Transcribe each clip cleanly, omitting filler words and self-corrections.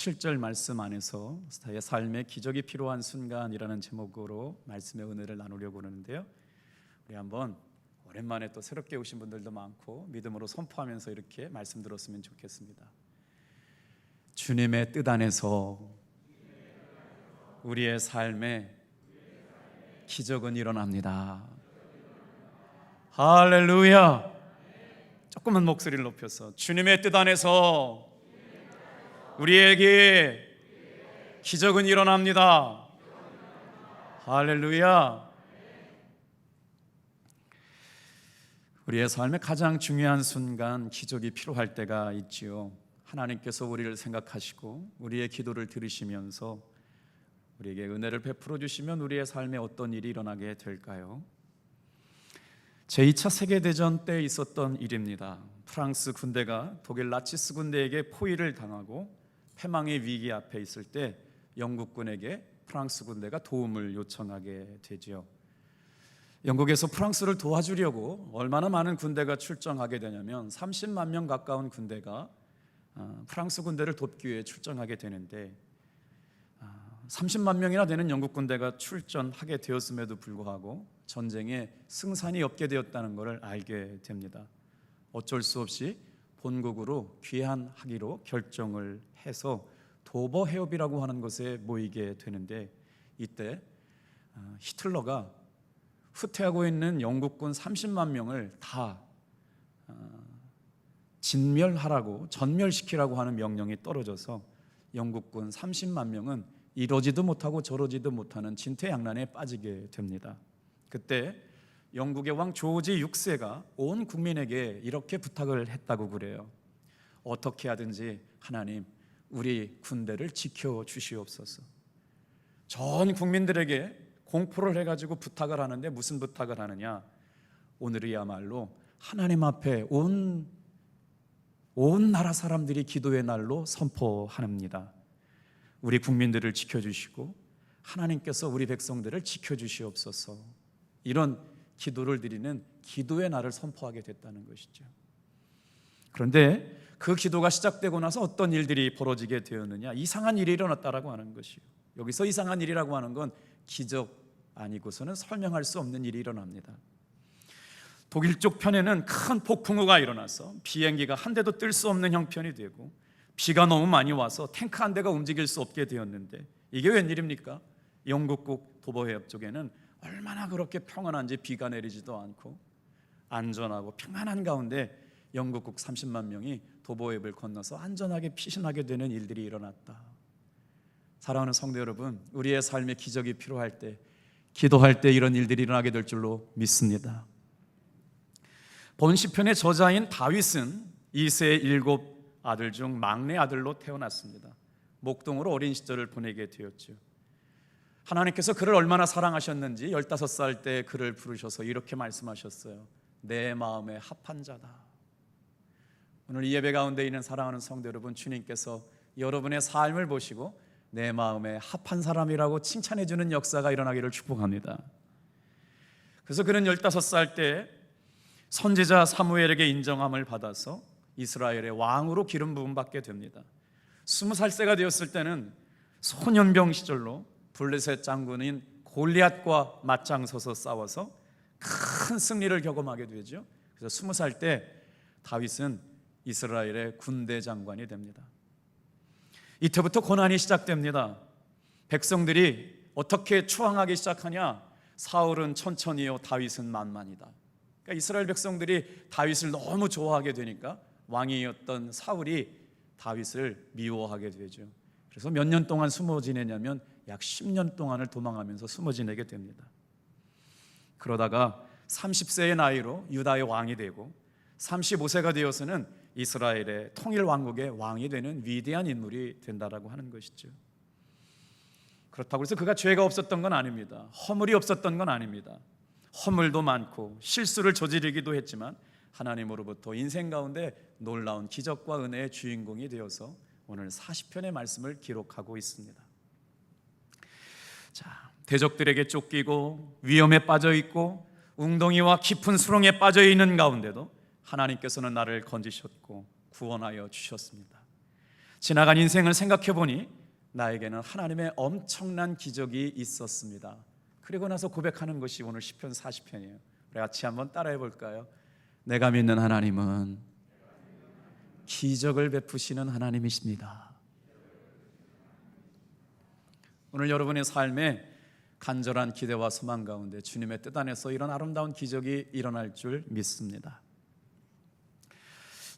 7절 말씀 안에서 내 삶의 기적이 필요한 순간이라는 제목으로 말씀의 은혜를 나누려고 하는데요, 우리 한번 오랜만에 또 새롭게 오신 분들도 많고 믿음으로 선포하면서 이렇게 말씀 들었으면 좋겠습니다. 주님의 뜻 안에서 우리의 삶에 기적은 일어납니다. 할렐루야. 조금만 목소리를 높여서 주님의 뜻 안에서 우리에게 기적은 일어납니다. 할렐루야. 우리의 삶의 가장 중요한 순간, 기적이 필요할 때가 있지요. 하나님께서 우리를 생각하시고 우리의 기도를 들으시면서 우리에게 은혜를 베풀어 주시면 우리의 삶에 어떤 일이 일어나게 될까요? 제2차 세계대전 때 있었던 일입니다. 프랑스 군대가 독일 나치스 군대에게 포위를 당하고 패망의 위기 앞에 있을 때 영국군에게 프랑스 군대가 도움을 요청하게 되지요. 영국에서 프랑스를 도와주려고 얼마나 많은 군대가 출정하게 되냐면 30만 명 가까운 군대가 프랑스 군대를 돕기 위해 출정하게 되는데 30만 명이나 되는 영국 군대가 출전하게 되었음에도 불구하고 전쟁에 승산이 없게 되었다는 것을 알게 됩니다. 어쩔 수 없이 본국으로 귀환하기로 결정을 해서 도버 해협이라고 하는 곳에 모이게 되는데, 이때 히틀러가 후퇴하고 있는 영국군 30만 명을 다 전멸시키라고 하는 명령이 떨어져서 영국군 30만 명은 이러지도 못하고 저러지도 못하는 진퇴양난에 빠지게 됩니다. 그때 영국의 왕 조지 6세가 온 국민에게 이렇게 부탁을 했다고 그래요. 어떻게 하든지 하나님, 우리 군대를 지켜주시옵소서. 전 국민들에게 공포를 해가지고 부탁을 하는데 무슨 부탁을 하느냐? 오늘이야말로 하나님 앞에 온 나라 사람들이 기도의 날로 선포합니다. 우리 국민들을 지켜주시고 하나님께서 우리 백성들을 지켜주시옵소서. 이런 기도를 드리는 기도의 날을 선포하게 됐다는 것이죠. 그런데 그 기도가 시작되고 나서 어떤 일들이 벌어지게 되었느냐? 이상한 일이 일어났다라고 하는 것이요. 여기서 이상한 일이라고 하는 건 기적 아니고서는 설명할 수 없는 일이 일어납니다. 독일 쪽 편에는 큰 폭풍우가 일어나서 비행기가 한 대도 뜰 수 없는 형편이 되고, 비가 너무 많이 와서 탱크 한 대가 움직일 수 없게 되었는데, 이게 웬일입니까? 영국국 도버해협 쪽에는 얼마나 그렇게 평안한지 비가 내리지도 않고 안전하고 평안한 가운데 영국국 30만 명이 도버해협을 건너서 안전하게 피신하게 되는 일들이 일어났다. 사랑하는 성도 여러분, 우리의 삶에 기적이 필요할 때, 기도할 때 이런 일들이 일어나게 될 줄로 믿습니다. 본 시편의 저자인 다윗은 이새의 7 아들 중 막내 아들로 태어났습니다. 목동으로 어린 시절을 보내게 되었죠. 하나님께서 그를 얼마나 사랑하셨는지 15살 때 그를 부르셔서 이렇게 말씀하셨어요. 내 마음에 합한 자다. 오늘 이 예배 가운데 있는 사랑하는 성도 여러분, 주님께서 여러분의 삶을 보시고 내 마음에 합한 사람이라고 칭찬해 주는 역사가 일어나기를 축복합니다. 그래서 그는 15살 때 선지자 사무엘에게 인정함을 받아서 이스라엘의 왕으로 기름 부음 받게 됩니다. 20살째가 되었을 때는 소년병 시절로 블레셋 장군인 골리앗과 맞장서서 싸워서 큰 승리를 경험하게 되죠. 그래서 20살 때 다윗은 이스라엘의 군대 장관이 됩니다. 이때부터 고난이 시작됩니다. 백성들이 어떻게 추앙하기 시작하냐? 사울은 천천히요, 다윗은 만만이다. 그러니까 이스라엘 백성들이 다윗을 너무 좋아하게 되니까 왕이었던 사울이 다윗을 미워하게 되죠. 그래서 몇 년 동안 숨어 지내냐면 약 10년 동안을 도망하면서 숨어 지내게 됩니다. 그러다가 30세의 나이로 유다의 왕이 되고 35세가 되어서는 이스라엘의 통일 왕국의 왕이 되는 위대한 인물이 된다라고 하는 것이죠. 그렇다고 해서 그가 죄가 없었던 건 아닙니다. 허물이 없었던 건 아닙니다. 허물도 많고 실수를 저지르기도 했지만 하나님으로부터 인생 가운데 놀라운 기적과 은혜의 주인공이 되어서 오늘 40편의 말씀을 기록하고 있습니다. 자, 대적들에게 쫓기고 위험에 빠져 있고 웅덩이와 깊은 수렁에 빠져 있는 가운데도 하나님께서는 나를 건지셨고 구원하여 주셨습니다. 지나간 인생을 생각해 보니 나에게는 하나님의 엄청난 기적이 있었습니다. 그리고 나서 고백하는 것이 오늘 시편 40편이에요. 우리 같이 한번 따라해 볼까요? 내가 믿는 하나님은 기적을 베푸시는 하나님이십니다. 오늘 여러분의 삶에 간절한 기대와 소망 가운데 주님의 뜻 안에서 이런 아름다운 기적이 일어날 줄 믿습니다.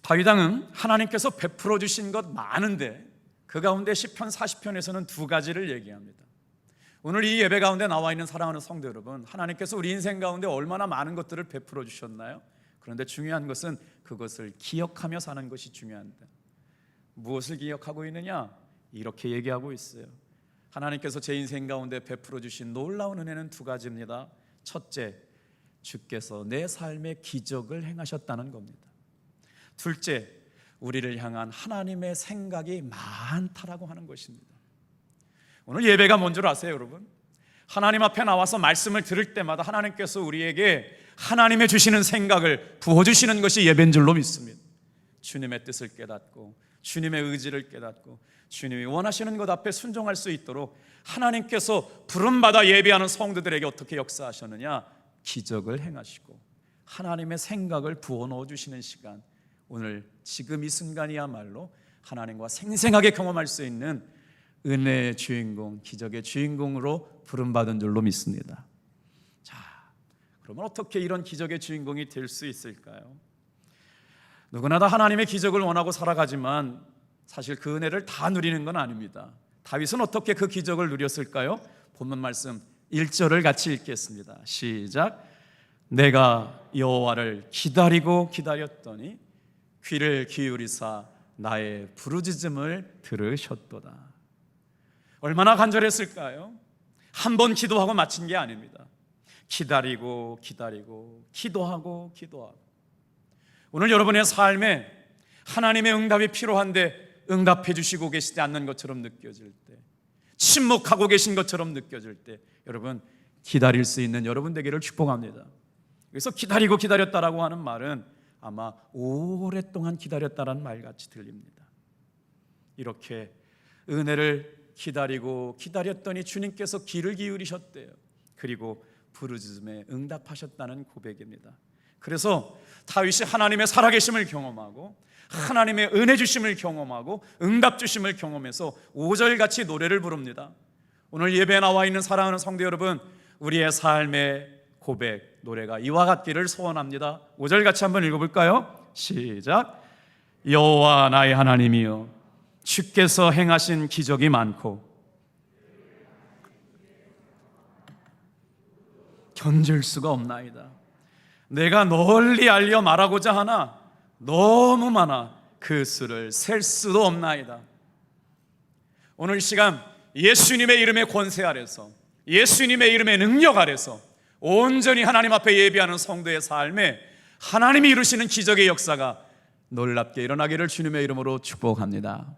다윗 왕은 하나님께서 베풀어 주신 것 많은데 그 가운데 시편 40편에서는 두 가지를 얘기합니다. 오늘 이 예배 가운데 나와 있는 사랑하는 성도 여러분, 하나님께서 우리 인생 가운데 얼마나 많은 것들을 베풀어 주셨나요? 그런데 중요한 것은 그것을 기억하며 사는 것이 중요한데, 무엇을 기억하고 있느냐? 이렇게 얘기하고 있어요. 하나님께서 제 인생 가운데 베풀어 주신 놀라운 은혜는 두 가지입니다. 첫째, 주께서 내 삶에 기적을 행하셨다는 겁니다. 둘째, 우리를 향한 하나님의 생각이 많다라고 하는 것입니다. 오늘 예배가 뭔 줄 아세요, 여러분? 하나님 앞에 나와서 말씀을 들을 때마다 하나님께서 우리에게 하나님의 주시는 생각을 부어주시는 것이 예배인 줄로 믿습니다. 주님의 뜻을 깨닫고 주님의 의지를 깨닫고 주님이 원하시는 것 앞에 순종할 수 있도록 하나님께서 부름받아 예배하는 성도들에게 어떻게 역사하셨느냐? 기적을 행하시고 하나님의 생각을 부어 넣어주시는 시간, 오늘 지금 이 순간이야말로 하나님과 생생하게 경험할 수 있는 은혜의 주인공, 기적의 주인공으로 부름받은 줄로 믿습니다. 자, 그러면 어떻게 이런 기적의 주인공이 될 수 있을까요? 누구나 다 하나님의 기적을 원하고 살아가지만 사실 그 은혜를 다 누리는 건 아닙니다. 다윗은 어떻게 그 기적을 누렸을까요? 본문 말씀 1절을 같이 읽겠습니다. 시작. 내가 여호와를 기다리고 기다렸더니 귀를 기울이사 나의 부르짖음을 들으셨도다. 얼마나 간절했을까요? 한 번 기도하고 마친 게 아닙니다. 기다리고 기다리고 기도하고 기도하고. 오늘 여러분의 삶에 하나님의 응답이 필요한데 응답해 주시고 계시지 않는 것처럼 느껴질 때, 침묵하고 계신 것처럼 느껴질 때, 여러분 기다릴 수 있는 여러분 되기를 축복합니다. 그래서 기다리고 기다렸다라고 하는 말은 아마 오랫동안 기다렸다라는 말같이 들립니다. 이렇게 은혜를 기다리고 기다렸더니 주님께서 귀를 기울이셨대요. 그리고 부르짖음에 응답하셨다는 고백입니다. 그래서 다윗이 하나님의 살아계심을 경험하고 하나님의 은혜 주심을 경험하고 응답 주심을 경험해서 5절같이 노래를 부릅니다. 오늘 예배에 나와 있는 사랑하는 성도 여러분, 우리의 삶의 고백, 노래가 이와 같기를 소원합니다. 5절같이 한번 읽어볼까요? 시작. 여호와 나의 하나님이여, 주께서 행하신 기적이 많고 견줄 수가 없나이다. 내가 널리 알려 말하고자 하나 너무 많아 그 수를 셀 수도 없나이다. 오늘 이 시간 예수님의 이름의 권세 아래서, 예수님의 이름의 능력 아래서 온전히 하나님 앞에 예배하는 성도의 삶에 하나님이 이루시는 기적의 역사가 놀랍게 일어나기를 주님의 이름으로 축복합니다.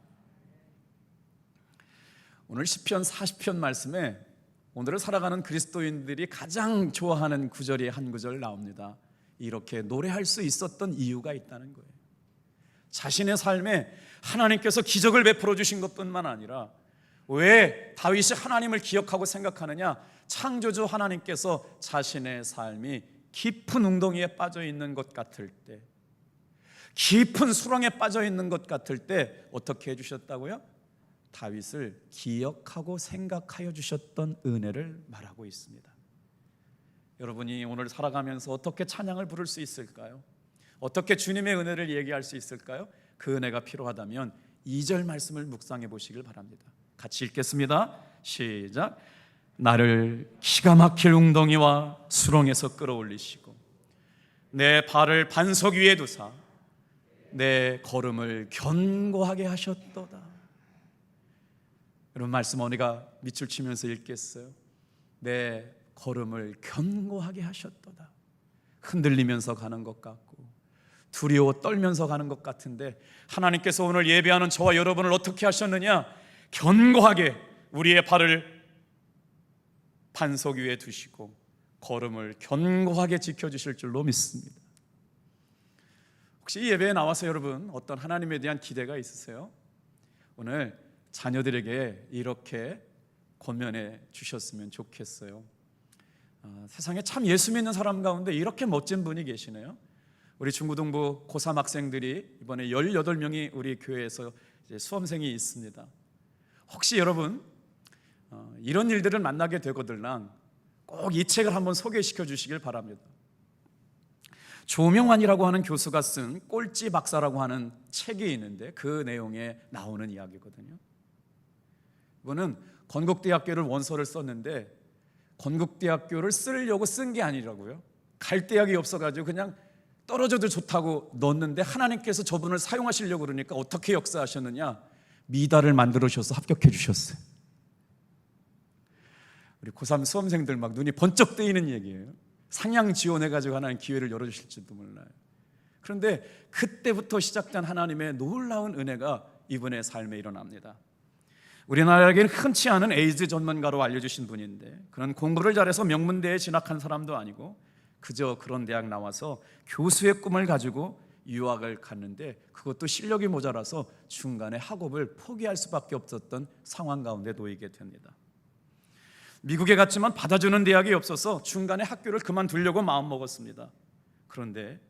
오늘 시편 40편 말씀에 오늘을 살아가는 그리스도인들이 가장 좋아하는 구절이 한 구절 나옵니다. 이렇게 노래할 수 있었던 이유가 있다는 거예요. 자신의 삶에 하나님께서 기적을 베풀어 주신 것뿐만 아니라 왜 다윗이 하나님을 기억하고 생각하느냐? 창조주 하나님께서 자신의 삶이 깊은 웅덩이에 빠져 있는 것 같을 때, 깊은 수렁에 빠져 있는 것 같을 때 어떻게 해주셨다고요? 다윗을 기억하고 생각하여 주셨던 은혜를 말하고 있습니다. 여러분이 오늘 살아가면서 어떻게 찬양을 부를 수 있을까요? 어떻게 주님의 은혜를 얘기할 수 있을까요? 그 은혜가 필요하다면 2절 말씀을 묵상해 보시길 바랍니다. 같이 읽겠습니다. 시작. 나를 기가 막힐 웅덩이와 수렁에서 끌어올리시고 내 발을 반석 위에 두사 내 걸음을 견고하게 하셨도다. 여러분 말씀 어디가 밑줄 치면서 읽겠어요? 내 걸음을 견고하게 하셨도다. 흔들리면서 가는 것 같고 두려워 떨면서 가는 것 같은데 하나님께서 오늘 예배하는 저와 여러분을 어떻게 하셨느냐? 견고하게 우리의 발을 반석 위에 두시고 걸음을 견고하게 지켜주실 줄로 믿습니다. 혹시 이 예배에 나와서 여러분 어떤 하나님에 대한 기대가 있으세요? 오늘 자녀들에게 이렇게 권면해 주셨으면 좋겠어요. 세상에 참 예수 믿는 사람 가운데 이렇게 멋진 분이 계시네요. 우리 중고등부 고3 학생들이 이번에 18명이 우리 교회에서 이제 수험생이 있습니다. 혹시 여러분 이런 일들을 만나게 되거들랑 꼭 이 책을 한번 소개시켜 주시길 바랍니다. 조명환이라고 하는 교수가 쓴 꼴찌 박사라고 하는 책이 있는데 그 내용에 나오는 이야기거든요. 이거는 건국대학교를 원서를 썼는데 건국대학교를 쓰려고 쓴 게 아니라고요. 갈 대학이 없어가지고 그냥 떨어져도 좋다고 넣었는데 하나님께서 저분을 사용하시려고 그러니까 어떻게 역사하셨느냐, 미달을 만들어 주셔서 합격해 주셨어요. 우리 고3 수험생들 막 눈이 번쩍 뜨이는 얘기예요. 상향 지원해가지고 하나님 기회를 열어주실지도 몰라요. 그런데 그때부터 시작된 하나님의 놀라운 은혜가 이분의 삶에 일어납니다. 우리나라에게는 흔치 않은 에이즈 전문가로 알려주신 분인데, 그런 공부를 잘해서 명문대에 진학한 사람도 아니고 그저 그런 대학 나와서 교수의 꿈을 가지고 유학을 갔는데 그것도 실력이 모자라서 중간에 학업을 포기할 수밖에 없었던 상황 가운데 놓이게 됩니다. 미국에 갔지만 받아주는 대학이 없어서 중간에 학교를 그만두려고 마음먹었습니다. 그런데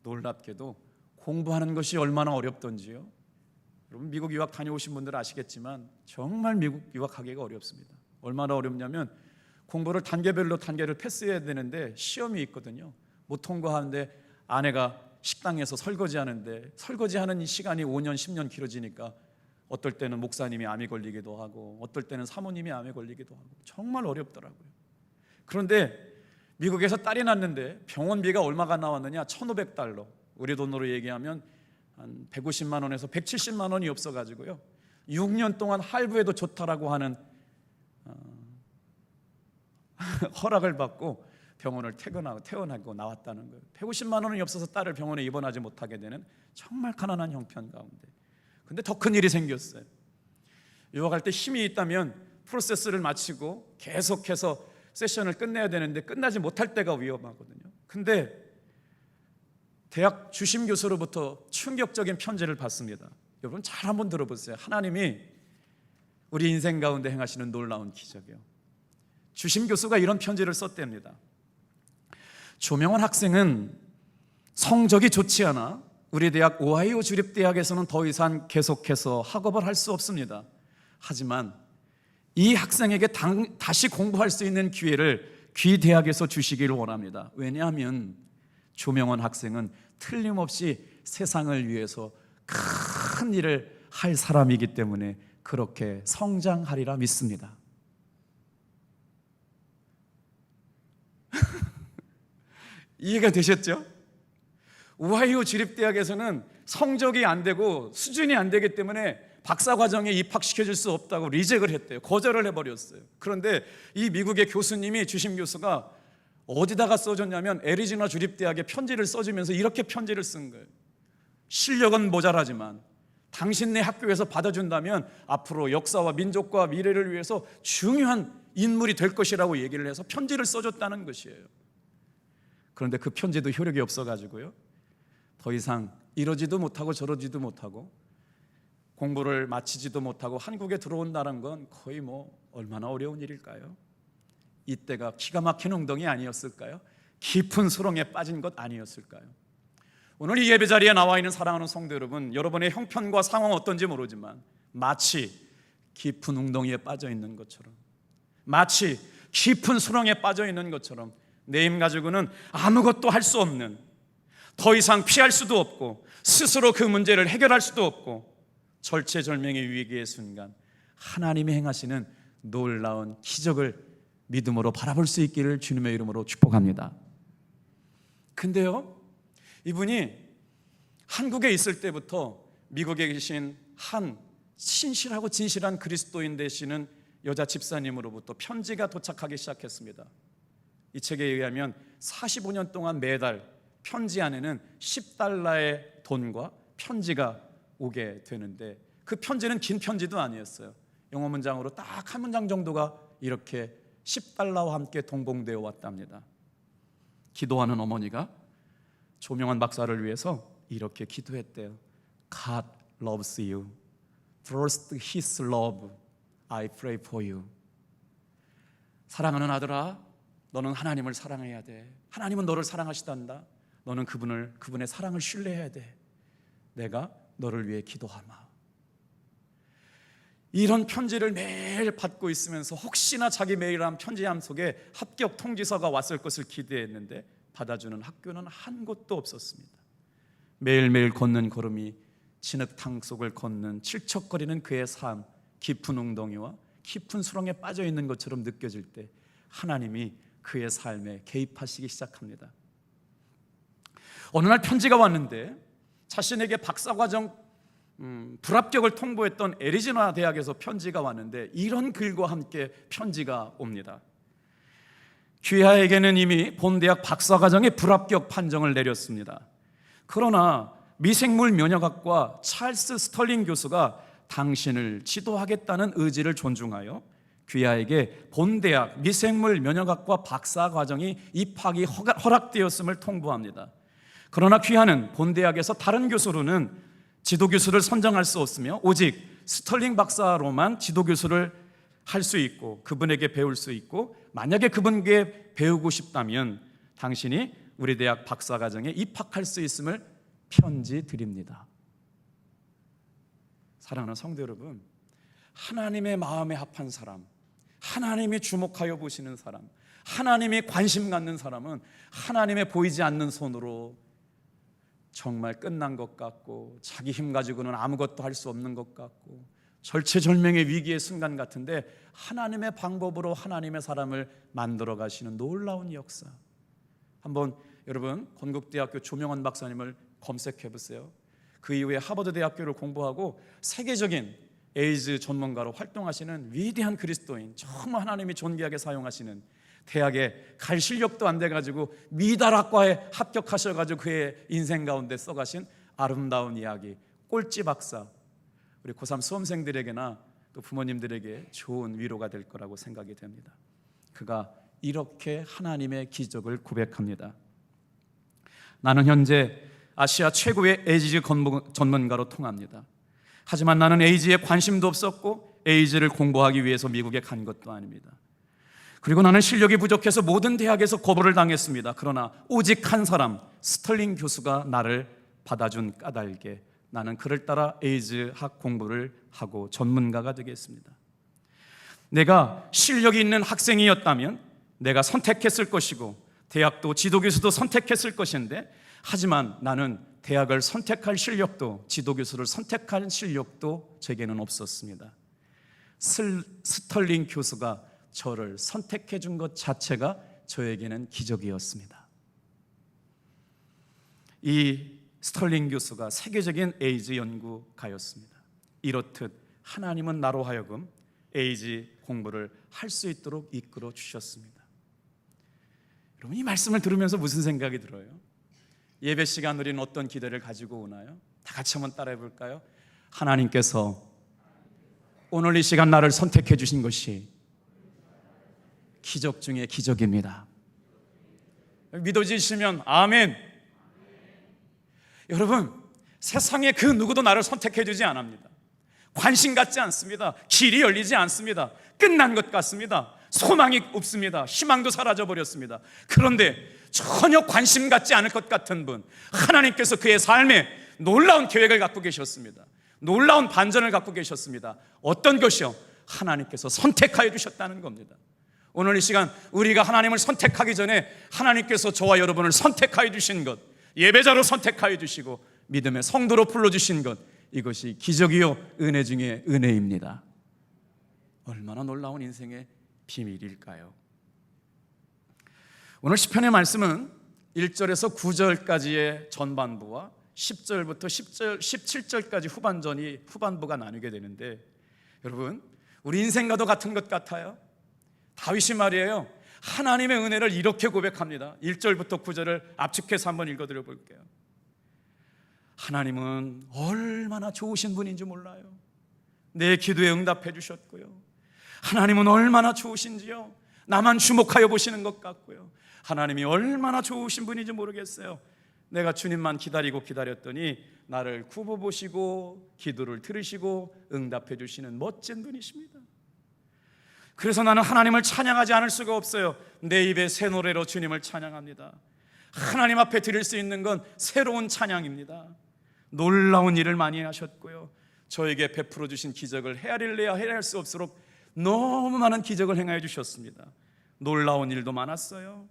놀랍게도 공부하는 것이 얼마나 어렵던지요. 여러분 미국 유학 다녀오신 분들 아시겠지만 정말 미국 유학하기가 어렵습니다. 얼마나 어렵냐면 공부를 단계별로 단계를 패스해야 되는데 시험이 있거든요. 못 통과하는데 아내가 식당에서 설거지하는데 설거지하는 이 시간이 5년 10년 길어지니까 어떨 때는 목사님이 암이 걸리기도 하고 어떨 때는 사모님이 암에 걸리기도 하고 정말 어렵더라고요. 그런데 미국에서 딸이 났는데 병원비가 얼마가 나왔느냐? 1,500달러. 우리 돈으로 얘기하면 한 150만 원에서 170만 원이 없어가지고요 6년 동안 할부해도 좋다라고 하는 허락을 받고 병원을 퇴원하고 나왔다는 거예요. 150만 원이 없어서 딸을 병원에 입원하지 못하게 되는 정말 가난한 형편 가운데. 근데 더 큰 일이 생겼어요. 유학할 때 힘이 있다면 프로세스를 마치고 계속해서 세션을 끝내야 되는데 끝나지 못할 때가 위험하거든요. 근데 대학 주심 교수로부터 충격적인 편지를 받습니다. 여러분 잘 한번 들어보세요. 하나님이 우리 인생 가운데 행하시는 놀라운 기적이요. 주심 교수가 이런 편지를 썼답니다. 조명원 학생은 성적이 좋지 않아 우리 대학 오하이오 주립대학에서는 더 이상 계속해서 학업을 할 수 없습니다. 하지만 이 학생에게 다시 공부할 수 있는 기회를 귀 대학에서 주시기를 원합니다. 왜냐하면 조명원 학생은 틀림없이 세상을 위해서 큰 일을 할 사람이기 때문에 그렇게 성장하리라 믿습니다. 이해가 되셨죠? 오하이오 주립대학에서는 성적이 안 되고 수준이 안 되기 때문에 박사과정에 입학시켜줄 수 없다고 리젝을 했대요. 거절을 해버렸어요. 그런데 이 미국의 교수님이 주심 교수가 어디다가 써줬냐면 애리조나 주립대학에 편지를 써주면서 이렇게 편지를 쓴 거예요. 실력은 모자라지만 당신네 학교에서 받아준다면 앞으로 역사와 민족과 미래를 위해서 중요한 인물이 될 것이라고 얘기를 해서 편지를 써줬다는 것이에요. 그런데 그 편지도 효력이 없어가지고요 더 이상 이러지도 못하고 저러지도 못하고 공부를 마치지도 못하고 한국에 들어온다는 건 거의 얼마나 어려운 일일까요? 이때가 기가 막힌 웅덩이 아니었을까요? 깊은 수렁에 빠진 것 아니었을까요? 오늘 이 예배 자리에 나와 있는 사랑하는 성도 여러분, 여러분의 형편과 상황 어떤지 모르지만 마치 깊은 웅덩이에 빠져 있는 것처럼, 마치 깊은 수렁에 빠져 있는 것처럼 내 힘 가지고는 아무것도 할 수 없는, 더 이상 피할 수도 없고 스스로 그 문제를 해결할 수도 없고 절체절명의 위기의 순간 하나님이 행하시는 놀라운 기적을 믿음으로 바라볼 수 있기를 주님의 이름으로 축복합니다. 근데요, 이분이 한국에 있을 때부터 미국에 계신 한 신실하고 진실한 그리스도인 되시는 여자 집사님으로부터 편지가 도착하기 시작했습니다. 이 책에 의하면 45년 동안 매달 편지 안에는 $10의 돈과 편지가 오게 되는데 그 편지는 긴 편지도 아니었어요. 영어 문장으로 딱 한 문장 정도가 이렇게 $10와 함께 동봉되어 왔답니다. 기도하는 어머니가 조명환 박사를 위해서 이렇게 기도했대요. God loves you. First His love, I pray for you. 사랑하는 아들아, 너는 하나님을 사랑해야 돼. 하나님은 너를 사랑하시단다. 너는 그분의 사랑을 신뢰해야 돼. 내가 너를 위해 기도하마. 이런 편지를 매일 받고 있으면서 혹시나 자기 메일함 편지함 속에 합격 통지서가 왔을 것을 기대했는데 받아주는 학교는 한 곳도 없었습니다. 매일매일 걷는 걸음이 진흙탕 속을 걷는 칠척거리는 그의 삶, 깊은 웅덩이와 깊은 수렁에 빠져 있는 것처럼 느껴질 때 하나님이 그의 삶에 개입하시기 시작합니다. 어느 날 편지가 왔는데 자신에게 박사과정 불합격을 통보했던 애리조나 대학에서 편지가 왔는데 이런 글과 함께 편지가 옵니다. 귀하에게는 이미 본 대학 박사과정의 불합격 판정을 내렸습니다. 그러나 미생물 면역학과 찰스 스털링 교수가 당신을 지도하겠다는 의지를 존중하여 귀하에게 본 대학 미생물 면역학과 박사과정이 입학이 허락되었음을 통보합니다. 그러나 귀하는 본 대학에서 다른 교수로는 지도교수를 선정할 수 없으며 오직 스털링 박사로만 지도교수를 할 수 있고 그분에게 배울 수 있고 만약에 그분에게 배우고 싶다면 당신이 우리 대학 박사과정에 입학할 수 있음을 편지 드립니다. 사랑하는 성도 여러분, 하나님의 마음에 합한 사람, 하나님이 주목하여 보시는 사람, 하나님이 관심 갖는 사람은 하나님의 보이지 않는 손으로 정말 끝난 것 같고 자기 힘 가지고는 아무것도 할 수 없는 것 같고 절체절명의 위기의 순간 같은데 하나님의 방법으로 하나님의 사람을 만들어 가시는 놀라운 역사. 한번 여러분 건국대학교 조명원 박사님을 검색해 보세요. 그 이후에 하버드 대학교를 공부하고 세계적인 에이즈 전문가로 활동하시는 위대한 그리스도인, 정말 하나님이 존귀하게 사용하시는, 대학에 갈 실력도 안 돼가지고 미달학과에 합격하셔가지고 그의 인생 가운데 써가신 아름다운 이야기, 꼴찌 박사. 우리 고3 수험생들에게나 또 부모님들에게 좋은 위로가 될 거라고 생각이 됩니다. 그가 이렇게 하나님의 기적을 고백합니다. 나는 현재 아시아 최고의 에이즈 전문가로 통합니다. 하지만 나는 에이즈에 관심도 없었고 에이즈를 공부하기 위해서 미국에 간 것도 아닙니다. 그리고 나는 실력이 부족해서 모든 대학에서 거부를 당했습니다. 그러나 오직 한 사람, 스털링 교수가 나를 받아준 까닭에 나는 그를 따라 에이즈학 공부를 하고 전문가가 되겠습니다. 내가 실력이 있는 학생이었다면 내가 선택했을 것이고 대학도 지도교수도 선택했을 것인데, 하지만 나는 대학을 선택할 실력도 지도교수를 선택할 실력도 제게는 없었습니다. 스털링 교수가 저를 선택해 준 것 자체가 저에게는 기적이었습니다. 이 스털링 교수가 세계적인 에이즈 연구가였습니다. 이렇듯 하나님은 나로 하여금 에이즈 공부를 할 수 있도록 이끌어 주셨습니다. 여러분, 이 말씀을 들으면서 무슨 생각이 들어요? 예배 시간 우리는 어떤 기대를 가지고 오나요? 다 같이 한번 따라해 볼까요? 하나님께서 오늘 이 시간 나를 선택해 주신 것이 기적 중에 기적입니다. 믿어지시면 아멘. 여러분, 세상에 그 누구도 나를 선택해 주지 않습니다. 관심 갖지 않습니다. 길이 열리지 않습니다. 끝난 것 같습니다. 소망이 없습니다. 희망도 사라져 버렸습니다. 그런데 전혀 관심 갖지 않을 것 같은 분, 하나님께서 그의 삶에 놀라운 계획을 갖고 계셨습니다. 놀라운 반전을 갖고 계셨습니다. 어떤 것이요? 하나님께서 선택하여 주셨다는 겁니다. 오늘 이 시간 우리가 하나님을 선택하기 전에 하나님께서 저와 여러분을 선택하여 주신 것, 예배자로 선택하여 주시고 믿음의 성도로 불러주신 것, 이것이 기적이요 은혜 중에 은혜입니다. 얼마나 놀라운 인생의 비밀일까요? 오늘 시편의 말씀은 1절에서 9절까지의 전반부와 10절부터 17절까지 후반부가 나뉘게 되는데, 여러분, 우리 인생과도 같은 것 같아요. 다윗이 말이에요, 하나님의 은혜를 이렇게 고백합니다. 1절부터 9절을 압축해서 한번 읽어드려 볼게요. 하나님은 얼마나 좋으신 분인지 몰라요. 내 기도에 응답해 주셨고요. 하나님은 얼마나 좋으신지요. 나만 주목하여 보시는 것 같고요. 하나님이 얼마나 좋으신 분인지 모르겠어요. 내가 주님만 기다리고 기다렸더니 나를 굽어보시고 기도를 들으시고 응답해 주시는 멋진 분이십니다. 그래서 나는 하나님을 찬양하지 않을 수가 없어요. 내 입에 새 노래로 주님을 찬양합니다. 하나님 앞에 드릴 수 있는 건 새로운 찬양입니다. 놀라운 일을 많이 하셨고요, 저에게 베풀어 주신 기적을 헤아릴래야 헤아릴 수 없도록 너무 많은 기적을 행하여 주셨습니다. 놀라운 일도 많았어요.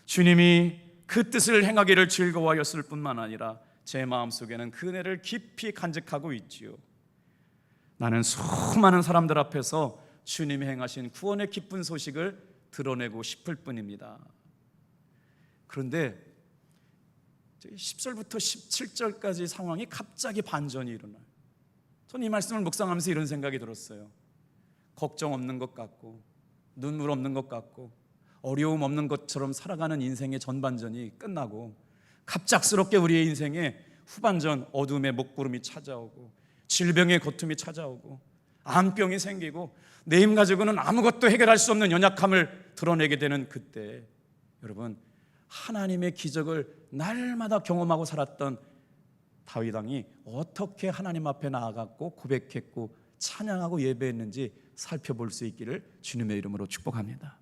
주님이 그 뜻을 행하기를 즐거워하였을 뿐만 아니라 제 마음속에는 그 은혜를 깊이 간직하고 있지요. 나는 수많은 사람들 앞에서 주님이 행하신 구원의 기쁜 소식을 드러내고 싶을 뿐입니다. 그런데 10절부터 17절까지 상황이 갑자기 반전이 일어나요. 저는 이 말씀을 묵상하면서 이런 생각이 들었어요. 걱정 없는 것 같고 눈물 없는 것 같고 어려움 없는 것처럼 살아가는 인생의 전반전이 끝나고 갑작스럽게 우리의 인생에 후반전, 어둠의 먹구름이 찾아오고 질병의 고통이 찾아오고 암병이 생기고 내 힘 가지고는 아무것도 해결할 수 없는 연약함을 드러내게 되는 그때, 여러분, 하나님의 기적을 날마다 경험하고 살았던 다윗 왕이 어떻게 하나님 앞에 나아갔고 고백했고 찬양하고 예배했는지 살펴볼 수 있기를 주님의 이름으로 축복합니다.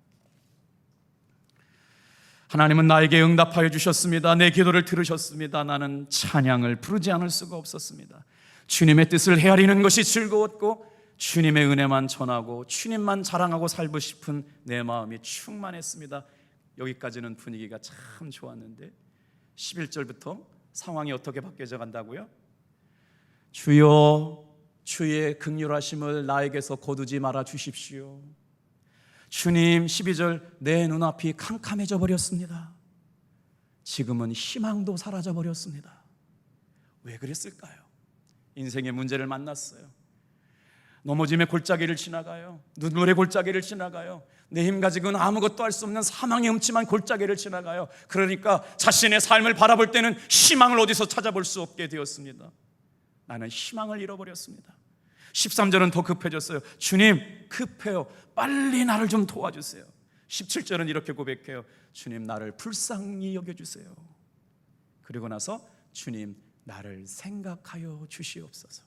하나님은 나에게 응답하여 주셨습니다. 내 기도를 들으셨습니다. 나는 찬양을 부르지 않을 수가 없었습니다. 주님의 뜻을 헤아리는 것이 즐거웠고 주님의 은혜만 전하고 주님만 자랑하고 살고 싶은 내 마음이 충만했습니다. 여기까지는 분위기가 참 좋았는데 11절부터 상황이 어떻게 바뀌어져 간다고요? 주여, 주의 긍휼하심을 나에게서 거두지 말아 주십시오. 주님, 12절, 내 눈앞이 캄캄해져 버렸습니다. 지금은 희망도 사라져 버렸습니다. 왜 그랬을까요? 인생의 문제를 만났어요. 넘어짐의 골짜기를 지나가요. 눈물의 골짜기를 지나가요. 내 힘 가지고는 아무것도 할 수 없는 사망의 음침한 골짜기를 지나가요. 그러니까 자신의 삶을 바라볼 때는 희망을 어디서 찾아볼 수 없게 되었습니다. 나는 희망을 잃어버렸습니다. 13절은 더 급해졌어요. 주님, 급해요. 빨리 나를 좀 도와주세요. 17절은 이렇게 고백해요. 주님, 나를 불쌍히 여겨주세요. 그리고 나서 주님, 나를 생각하여 주시옵소서.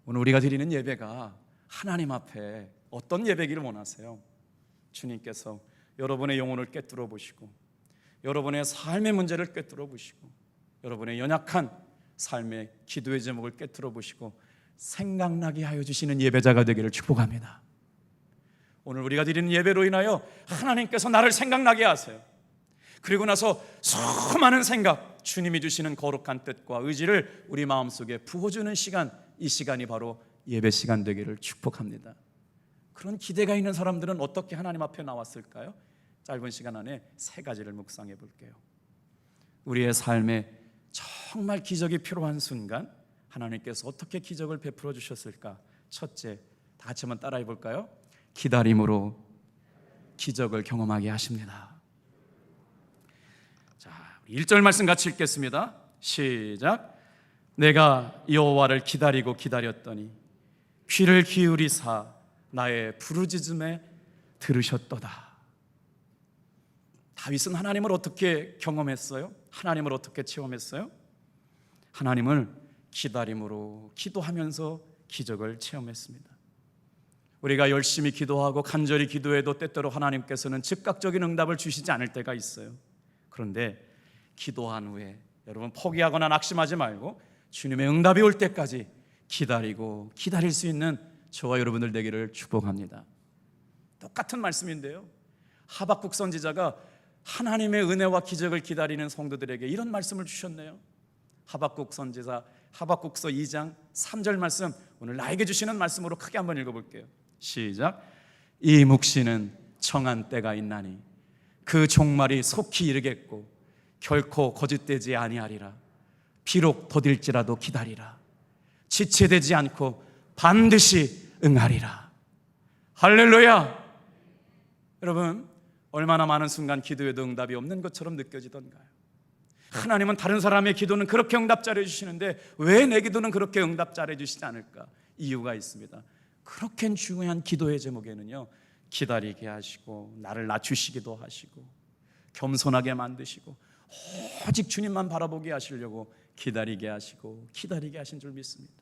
오늘 우리가 드리는 예배가 하나님 앞에 어떤 예배기를 원하세요? 주님께서 여러분의 영혼을 꿰뚫어 보시고 여러분의 삶의 문제를 꿰뚫어 보시고 여러분의 연약한 삶의 기도의 제목을 꿰뚫어 보시고 생각나게 하여 주시는 예배자가 되기를 축복합니다. 오늘 우리가 드리는 예배로 인하여 하나님께서 나를 생각나게 하세요. 그리고 나서 수많은 생각, 주님이 주시는 거룩한 뜻과 의지를 우리 마음속에 부어주는 시간, 이 시간이 바로 예배 시간 되기를 축복합니다. 그런 기대가 있는 사람들은 어떻게 하나님 앞에 나왔을까요? 짧은 시간 안에 세 가지를 묵상해 볼게요. 우리의 삶에 정말 기적이 필요한 순간 하나님께서 어떻게 기적을 베풀어 주셨을까? 첫째, 다 같이 한번 따라해 볼까요? 기다림으로 기적을 경험하게 하십니다. 자, 1절 말씀 같이 읽겠습니다. 시작. 내가 여호와를 기다리고 기다렸더니 귀를 기울이사 나의 부르짖음에 들으셨도다. 다윗은 하나님을 어떻게 경험했어요? 하나님을 어떻게 체험했어요? 하나님을 기다림으로 기도하면서 기적을 체험했습니다. 우리가 열심히 기도하고 간절히 기도해도 때때로 하나님께서는 즉각적인 응답을 주시지 않을 때가 있어요. 그런데 기도한 후에 여러분 포기하거나 낙심하지 말고 주님의 응답이 올 때까지 기다리고 기다릴 수 있는 저와 여러분들 되기를 축복합니다. 똑같은 말씀인데요, 하박국 선지자가 하나님의 은혜와 기적을 기다리는 성도들에게 이런 말씀을 주셨네요. 하박국 선지자 하박국서 2장 3절 말씀, 오늘 나에게 주시는 말씀으로 크게 한번 읽어볼게요. 시작. 이 묵시는 정한 때가 있나니 그 종말이 속히 이르겠고 결코 거짓되지 아니하리라. 비록 더딜지라도 기다리라. 지체되지 않고 반드시 응하리라. 할렐루야. 여러분, 얼마나 많은 순간 기도에도 응답이 없는 것처럼 느껴지던가요? 하나님은 다른 사람의 기도는 그렇게 응답 잘해 주시는데 왜 내 기도는 그렇게 응답 잘해 주시지 않을까? 이유가 있습니다. 그렇게 중요한 기도의 제목에는요, 기다리게 하시고 나를 낮추시기도 하시고 겸손하게 만드시고 오직 주님만 바라보게 하시려고 기다리게 하신 줄 믿습니다.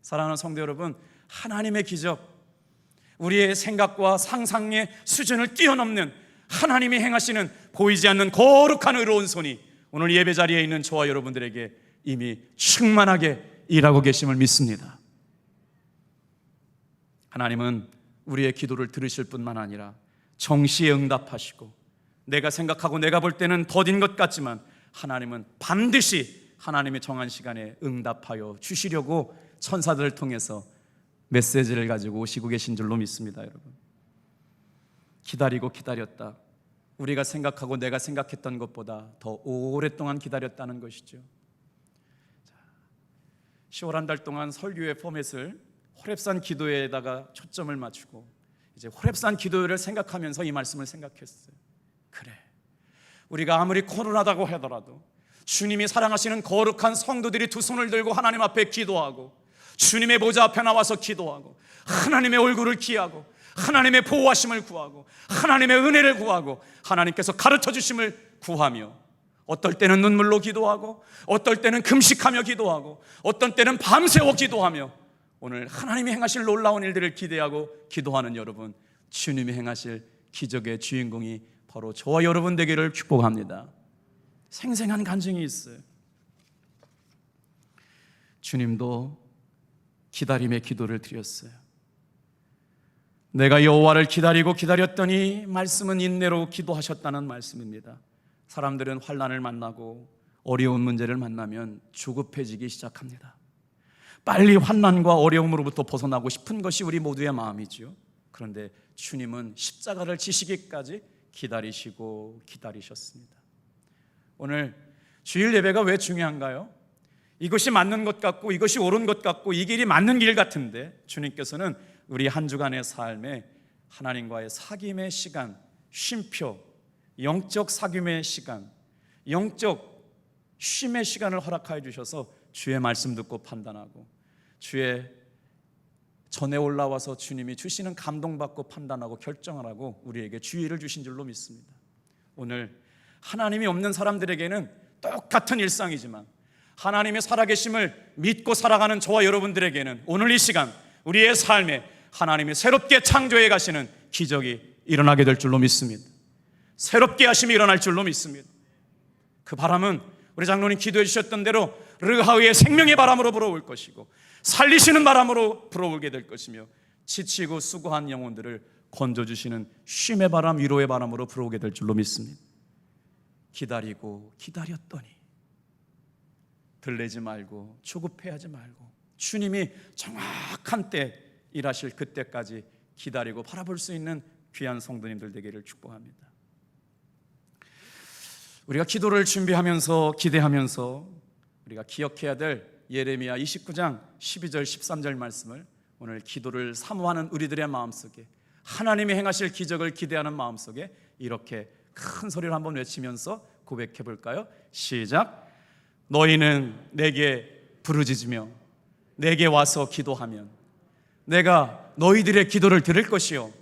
사랑하는 성도 여러분, 하나님의 기적, 우리의 생각과 상상의 수준을 뛰어넘는 하나님이 행하시는 보이지 않는 거룩한 의로운 손이 오늘 예배 자리에 있는 저와 여러분들에게 이미 충만하게 일하고 계심을 믿습니다. 하나님은 우리의 기도를 들으실 뿐만 아니라 정시에 응답하시고, 내가 생각하고 내가 볼 때는 더딘 것 같지만 하나님은 반드시 하나님의 정한 시간에 응답하여 주시려고 천사들을 통해서 메시지를 가지고 오시고 계신 줄로 믿습니다. 여러분, 기다리고 기다렸다, 우리가 생각하고 내가 생각했던 것보다 더 오랫동안 기다렸다는 것이죠. 10월 한 달 동안 설교의 포맷을 호렙산 기도회에다가 초점을 맞추고 이제 호렙산 기도회를 생각하면서 이 말씀을 생각했어요. 그래, 우리가 아무리 코로나다고 하더라도 주님이 사랑하시는 거룩한 성도들이 두 손을 들고 하나님 앞에 기도하고, 주님의 보좌 앞에 나와서 기도하고, 하나님의 얼굴을 기하고, 하나님의 보호하심을 구하고, 하나님의 은혜를 구하고, 하나님께서 가르쳐 주심을 구하며, 어떨 때는 눈물로 기도하고, 어떨 때는 금식하며 기도하고, 어떤 때는 밤새워 기도하며, 오늘 하나님이 행하실 놀라운 일들을 기대하고 기도하는 여러분, 주님이 행하실 기적의 주인공이 바로 저와 여러분 되기를 축복합니다. 생생한 간증이 있어요. 주님도 기다림의 기도를 드렸어요. 내가 여호와를 기다리고 기다렸더니 말씀은 인내로 기도하셨다는 말씀입니다. 사람들은 환난을 만나고 어려운 문제를 만나면 조급해지기 시작합니다. 빨리 환난과 어려움으로부터 벗어나고 싶은 것이 우리 모두의 마음이죠. 그런데 주님은 십자가를 지시기까지 기다리시고 기다리셨습니다. 오늘 주일 예배가 왜 중요한가요? 이것이 맞는 것 같고, 이것이 옳은 것 같고, 이 길이 맞는 길 같은데, 주님께서는 우리 한 주간의 삶에 하나님과의 사귐의 시간, 쉼표, 영적 사귐의 시간, 영적 쉼의 시간을 허락하여 주셔서 주의 말씀 듣고 판단하고, 주의 전에 올라와서 주님이 주시는 감동받고 판단하고 결정을 하고 우리에게 주의를 주신 줄로 믿습니다. 오늘 하나님이 없는 사람들에게는 똑같은 일상이지만 하나님의 살아계심을 믿고 살아가는 저와 여러분들에게는 오늘 이 시간 우리의 삶에 하나님이 새롭게 창조해 가시는 기적이 일어나게 될 줄로 믿습니다. 새롭게 하심이 일어날 줄로 믿습니다. 그 바람은 우리 장로님 기도해 주셨던 대로 르하의 생명의 바람으로 불어올 것이고, 살리시는 바람으로 불어오게 될 것이며, 지치고 수고한 영혼들을 건져주시는 쉼의 바람, 위로의 바람으로 불어오게 될 줄로 믿습니다. 기다리고 기다렸더니, 들리지 말고 조급해하지 말고 주님이 정확한 때 일하실 그때까지 기다리고 바라볼 수 있는 귀한 성도님들 되기를 축복합니다. 우리가 기도를 준비하면서 기대하면서 우리가 기억해야 될 예레미야 29장 12절 13절 말씀을 오늘 기도를 사모하는 우리들의 마음속에, 하나님이 행하실 기적을 기대하는 마음속에 이렇게 큰 소리를 한번 외치면서 고백해 볼까요? 시작. 너희는 내게 부르짖으며 내게 와서 기도하면 내가 너희들의 기도를 들을 것이요,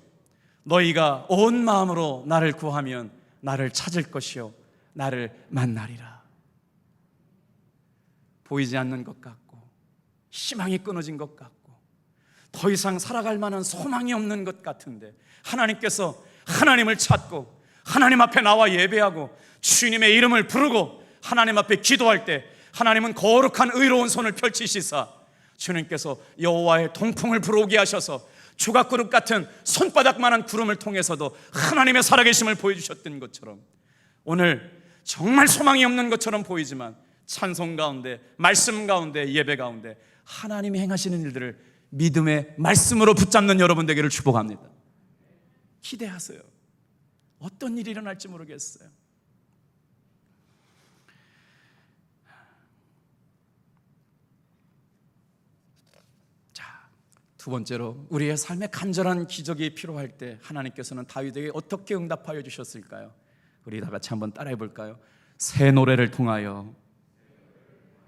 너희가 온 마음으로 나를 구하면 나를 찾을 것이요, 나를 만나리라. 보이지 않는 것 같고, 희망이 끊어진 것 같고, 더 이상 살아갈 만한 소망이 없는 것 같은데, 하나님께서 하나님을 찾고 하나님 앞에 나와 예배하고 주님의 이름을 부르고 하나님 앞에 기도할 때 하나님은 거룩한 의로운 손을 펼치시사 주님께서 여호와의 동풍을 불어오게 하셔서 조각구름 같은 손바닥만한 구름을 통해서도 하나님의 살아계심을 보여주셨던 것처럼, 오늘 정말 소망이 없는 것처럼 보이지만 찬송 가운데, 말씀 가운데, 예배 가운데 하나님이 행하시는 일들을 믿음의 말씀으로 붙잡는 여러분 되기를 축복합니다. 기대하세요. 어떤 일이 일어날지 모르겠어요. 자, 두 번째로 우리의 삶에 간절한 기적이 필요할 때 하나님께서는 다윗에게 어떻게 응답하여 주셨을까요? 우리 다 같이 한번 따라해 볼까요? 새 노래를 통하여,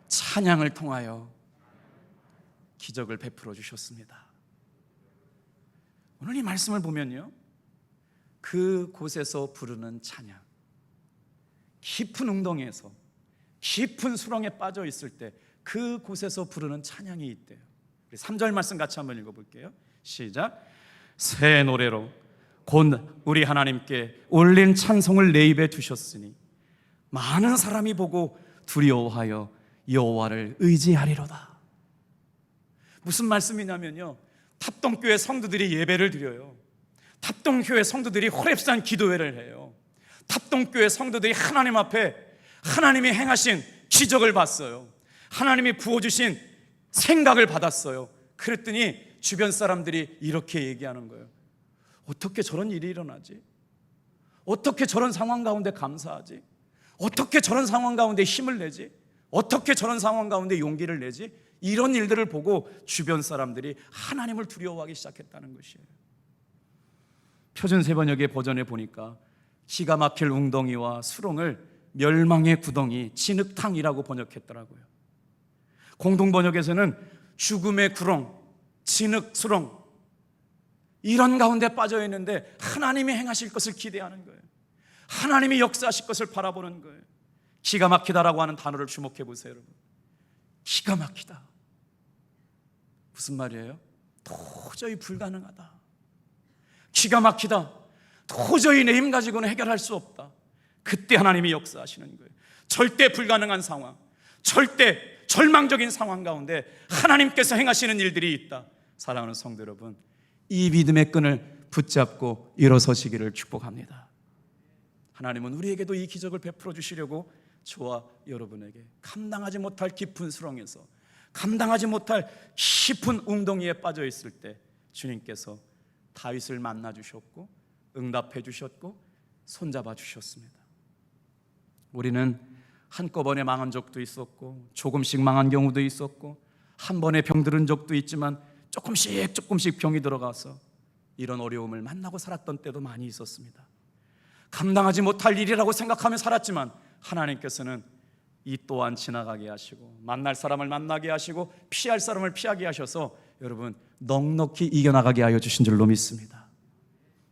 찬양을 통하여 기적을 베풀어 주셨습니다. 오늘 이 말씀을 보면요, 그 곳에서 부르는 찬양, 깊은 웅덩이에서 깊은 수렁에 빠져 있을 때 그곳에서 부르는 찬양이 있대요. 3절 말씀 같이 한번 읽어볼게요. 시작. 새 노래로 곧 우리 하나님께 올린 찬송을 내 입에 두셨으니 많은 사람이 보고 두려워하여 여호와를 의지하리로다. 무슨 말씀이냐면요, 탑동교회 성도들이 예배를 드려요. 탑동교회 성도들이 호렙산 기도회를 해요. 탑동교회 성도들이 하나님 앞에 하나님이 행하신 기적을 봤어요. 하나님이 부어주신 생각을 받았어요. 그랬더니 주변 사람들이 이렇게 얘기하는 거예요. 어떻게 저런 일이 일어나지? 어떻게 저런 상황 가운데 감사하지? 어떻게 저런 상황 가운데 힘을 내지? 어떻게 저런 상황 가운데 용기를 내지? 이런 일들을 보고 주변 사람들이 하나님을 두려워하기 시작했다는 것이에요. 표준세번역의 버전에 보니까 기가 막힐 웅덩이와 수렁을 멸망의 구덩이, 진흙탕이라고 번역했더라고요. 공동번역에서는 죽음의 구렁, 진흙 수렁, 이런 가운데 빠져 있는데 하나님이 행하실 것을 기대하는 거예요. 하나님이 역사하실 것을 바라보는 거예요. 기가 막히다라고 하는 단어를 주목해 보세요, 여러분. 기가 막히다. 무슨 말이에요? 도저히 불가능하다. 기가 막히다. 도저히 내 힘 가지고는 해결할 수 없다. 그때 하나님이 역사하시는 거예요. 절대 불가능한 상황, 절대 절망적인 상황 가운데 하나님께서 행하시는 일들이 있다. 사랑하는 성도 여러분, 이 믿음의 끈을 붙잡고 일어서시기를 축복합니다. 하나님은 우리에게도 이 기적을 베풀어 주시려고 저와 여러분에게 감당하지 못할 깊은 수렁에서, 감당하지 못할 깊은 웅덩이에 빠져 있을 때 주님께서 다윗을 만나 주셨고 응답해 주셨고 손잡아 주셨습니다. 우리는 한꺼번에 망한 적도 있었고 조금씩 망한 경우도 있었고 한 번에 병들은 적도 있지만 조금씩 병이 들어가서 이런 어려움을 만나고 살았던 때도 많이 있었습니다. 감당하지 못할 일이라고 생각하며 살았지만 하나님께서는 이 또한 지나가게 하시고 만날 사람을 만나게 하시고 피할 사람을 피하게 하셔서 여러분 넉넉히 이겨나가게 하여 주신 줄로 믿습니다.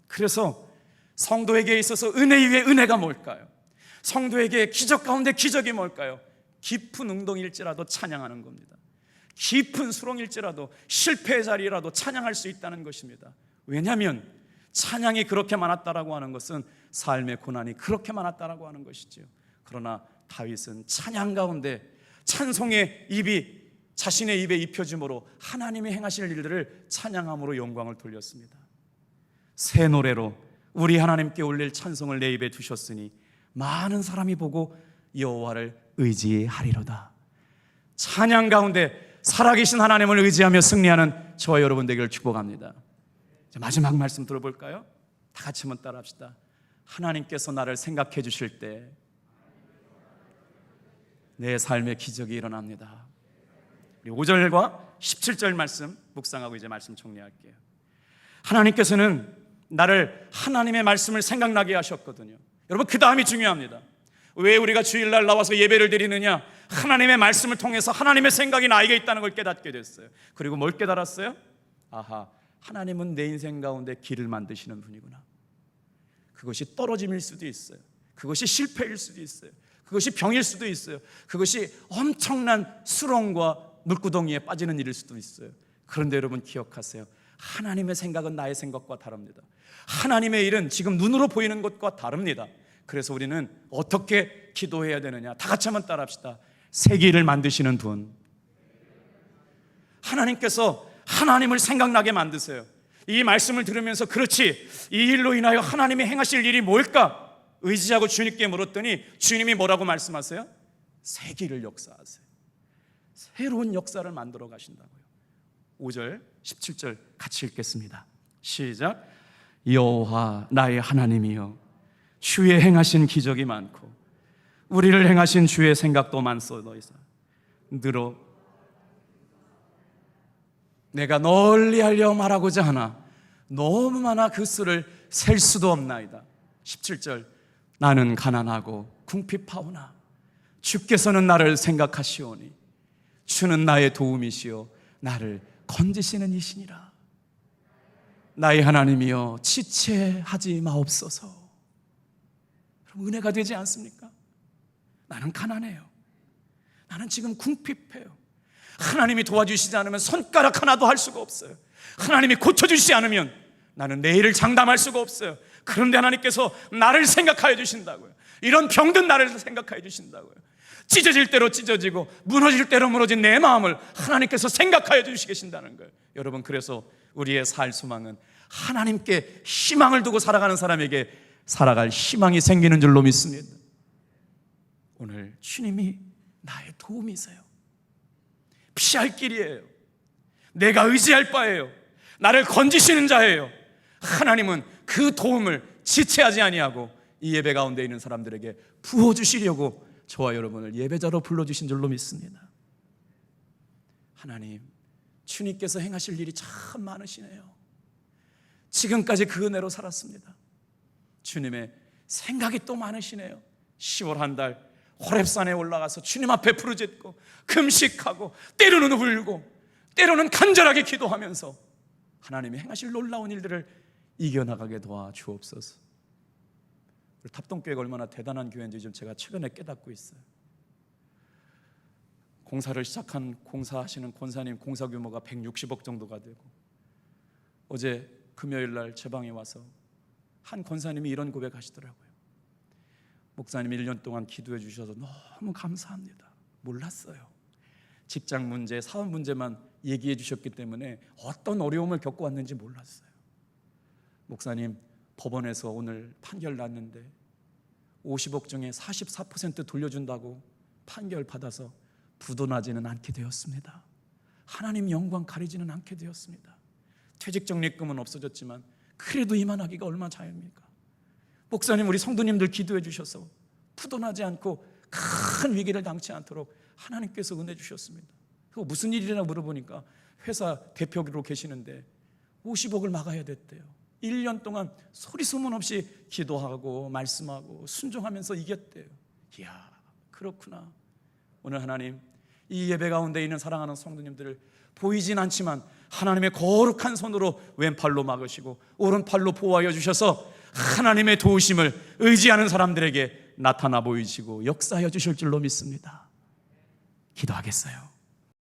그래서 성도에게 있어서 은혜 위에 은혜가 뭘까요? 성도에게 기적 가운데 기적이 뭘까요? 깊은 웅덩이일지라도 찬양하는 겁니다. 깊은 수렁일지라도 실패의 자리라도 찬양할 수 있다는 것입니다. 왜냐하면 찬양이 그렇게 많았다라고 하는 것은 삶의 고난이 그렇게 많았다라고 하는 것이지요. 그러나 다윗은 찬양 가운데 찬송의 입이 자신의 입에 입혀짐으로 하나님이 행하실 일들을 찬양함으로 영광을 돌렸습니다. 새 노래로 우리 하나님께 올릴 찬송을 내 입에 두셨으니 많은 사람이 보고 여호와를 의지하리로다. 찬양 가운데 살아계신 하나님을 의지하며 승리하는 저와 여러분 되기를 축복합니다. 마지막 말씀 들어볼까요? 다 같이 한번 따라합시다. 하나님께서 나를 생각해 주실 때 내 삶의 기적이 일어납니다. 우리 5절과 17절 말씀 묵상하고 이제 말씀 정리할게요. 하나님께서는 나를 하나님의 말씀을 생각나게 하셨거든요. 여러분 그 다음이 중요합니다. 왜 우리가 주일날 나와서 예배를 드리느냐? 하나님의 말씀을 통해서 하나님의 생각이 나에게 있다는 걸 깨닫게 됐어요. 그리고 뭘 깨달았어요? 아하, 하나님은 내 인생 가운데 길을 만드시는 분이구나. 그것이 떨어짐일 수도 있어요. 그것이 실패일 수도 있어요. 그것이 병일 수도 있어요. 그것이 엄청난 수렁과 물구덩이에 빠지는 일일 수도 있어요. 그런데 여러분 기억하세요. 하나님의 생각은 나의 생각과 다릅니다. 하나님의 일은 지금 눈으로 보이는 것과 다릅니다. 그래서 우리는 어떻게 기도해야 되느냐? 다 같이 한번 따라합시다. 새 길을 만드시는 분, 하나님께서 하나님을 생각나게 만드세요. 이 말씀을 들으면서 그렇지, 이 일로 인하여 하나님이 행하실 일이 뭘까? 의지하고 주님께 물었더니 주님이 뭐라고 말씀하세요? 새 길을 역사하세요. 새로운 역사를 만들어 가신다고요. 5절 17절 같이 읽겠습니다. 시작. 여호와 나의 하나님이여, 주의 행하신 기적이 많고 우리를 행하신 주의 생각도 많소이다. 늘어 내가 널리 알려 말하고자 하나 너무 많아 그 수를 셀 수도 없나이다. 17절 나는 가난하고 궁핍하오나 주께서는 나를 생각하시오니 주는 나의 도움이시오 나를 건지시는 이시니라. 나의 하나님이여 지체하지 마옵소서. 여러분 은혜가 되지 않습니까? 나는 가난해요. 나는 지금 궁핍해요. 하나님이 도와주시지 않으면 손가락 하나도 할 수가 없어요. 하나님이 고쳐주시지 않으면 나는 내일을 장담할 수가 없어요. 그런데 하나님께서 나를 생각하여 주신다고요. 이런 병든 나를 생각하여 주신다고요. 찢어질 대로 찢어지고 무너질 대로 무너진 내 마음을 하나님께서 생각하여 주시겠다는 거예요. 여러분, 그래서 우리의 살 소망은 하나님께 희망을 두고 살아가는 사람에게 살아갈 희망이 생기는 줄로 믿습니다. 오늘 주님이 나의 도움이세요. 피할 길이에요. 내가 의지할 바예요. 나를 건지시는 자예요. 하나님은 그 도움을 지체하지 아니하고 이 예배 가운데 있는 사람들에게 부어주시려고 저와 여러분을 예배자로 불러주신 줄로 믿습니다. 하나님, 주님께서 행하실 일이 참 많으시네요. 지금까지 그 은혜로 살았습니다. 주님의 생각이 또 많으시네요. 10월 한 달 호렙산에 올라가서 주님 앞에 부르짖고 금식하고 때로는 울고 때로는 간절하게 기도하면서 하나님이 행하실 놀라운 일들을 이겨나가게 도와주옵소서. 우리 탑동교회가 얼마나 대단한 교회인지 좀 제가 최근에 깨닫고 있어요. 공사를 시작한 공사하시는 권사님 공사 규모가 160억 정도가 되고, 어제 금요일 날 제 방에 와서 한 권사님이 이런 고백하시더라고요. 목사님이 1년 동안 기도해 주셔서 너무 감사합니다. 몰랐어요. 직장 문제, 사업 문제만 얘기해 주셨기 때문에 어떤 어려움을 겪어왔는지 몰랐어요. 목사님, 법원에서 오늘 판결 났는데 50억 중에 44% 돌려준다고 판결 받아서 부도나지는 않게 되었습니다. 하나님 영광 가리지는 않게 되었습니다. 퇴직적립금은 없어졌지만 그래도 이만하기가 얼마나 자유입니까? 목사님, 우리 성도님들 기도해 주셔서 부도나지 않고 큰 위기를 당치 않도록 하나님께서 은혜 주셨습니다. 그거 무슨 일이라고 물어보니까 회사 대표로 계시는데 50억을 막아야 됐대요. 1년 동안 소리 소문 없이 기도하고 말씀하고 순종하면서 이겼대요. 이야, 그렇구나. 오늘 하나님, 이 예배 가운데 있는 사랑하는 성도님들을 보이진 않지만 하나님의 거룩한 손으로 왼팔로 막으시고 오른팔로 보호하여 주셔서 하나님의 도우심을 의지하는 사람들에게 나타나 보이시고 역사하여 주실 줄로 믿습니다. 기도하겠어요.